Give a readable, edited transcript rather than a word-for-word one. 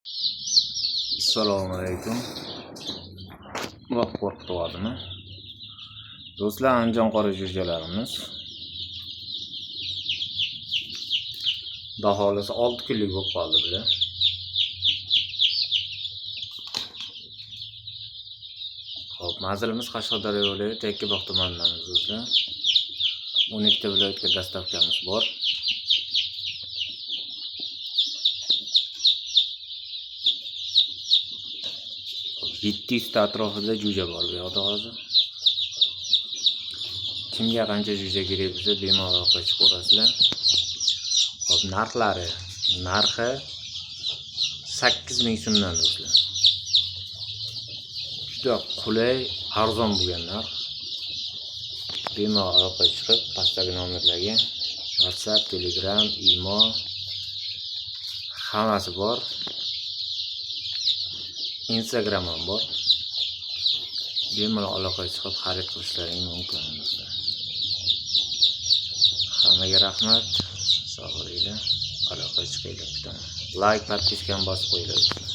Assalomu alaykum. Vaqt qo'rqitadimi? Do'stlar, anjon qora jo'jalarimiz. Baholasi 6 kunlik bo'lib qoldi bular. Xo'p, manzilimiz Qashqadaryo viloyati Yakkabog' tumanidamiz do'stlar. 12 ta viloyatga dastavkamiz bor. Yetti yuzta atrofida jo'ja bor bu yoqda hozir. Kimga qancha jo'ja kerak bo'lsa bemalol qo'yib ko'rasizlar. Hop, narxi 8000 so'mdan do'stlar. Juda qulay, arzon bo'lgan narx. Bemalol aloqaga chiqib, pastdagi nomerlarga WhatsApp, Telegram, Imo hammasi bor. Instagram ham bor. Bemalol aloqaga chiqib xarid qilishlaring mumkin do'stlar. Hammaga rahmat. Sog' bo'linglar. Aloqaga chiqinglar. Like, podpiskani bosib qo'yinglar.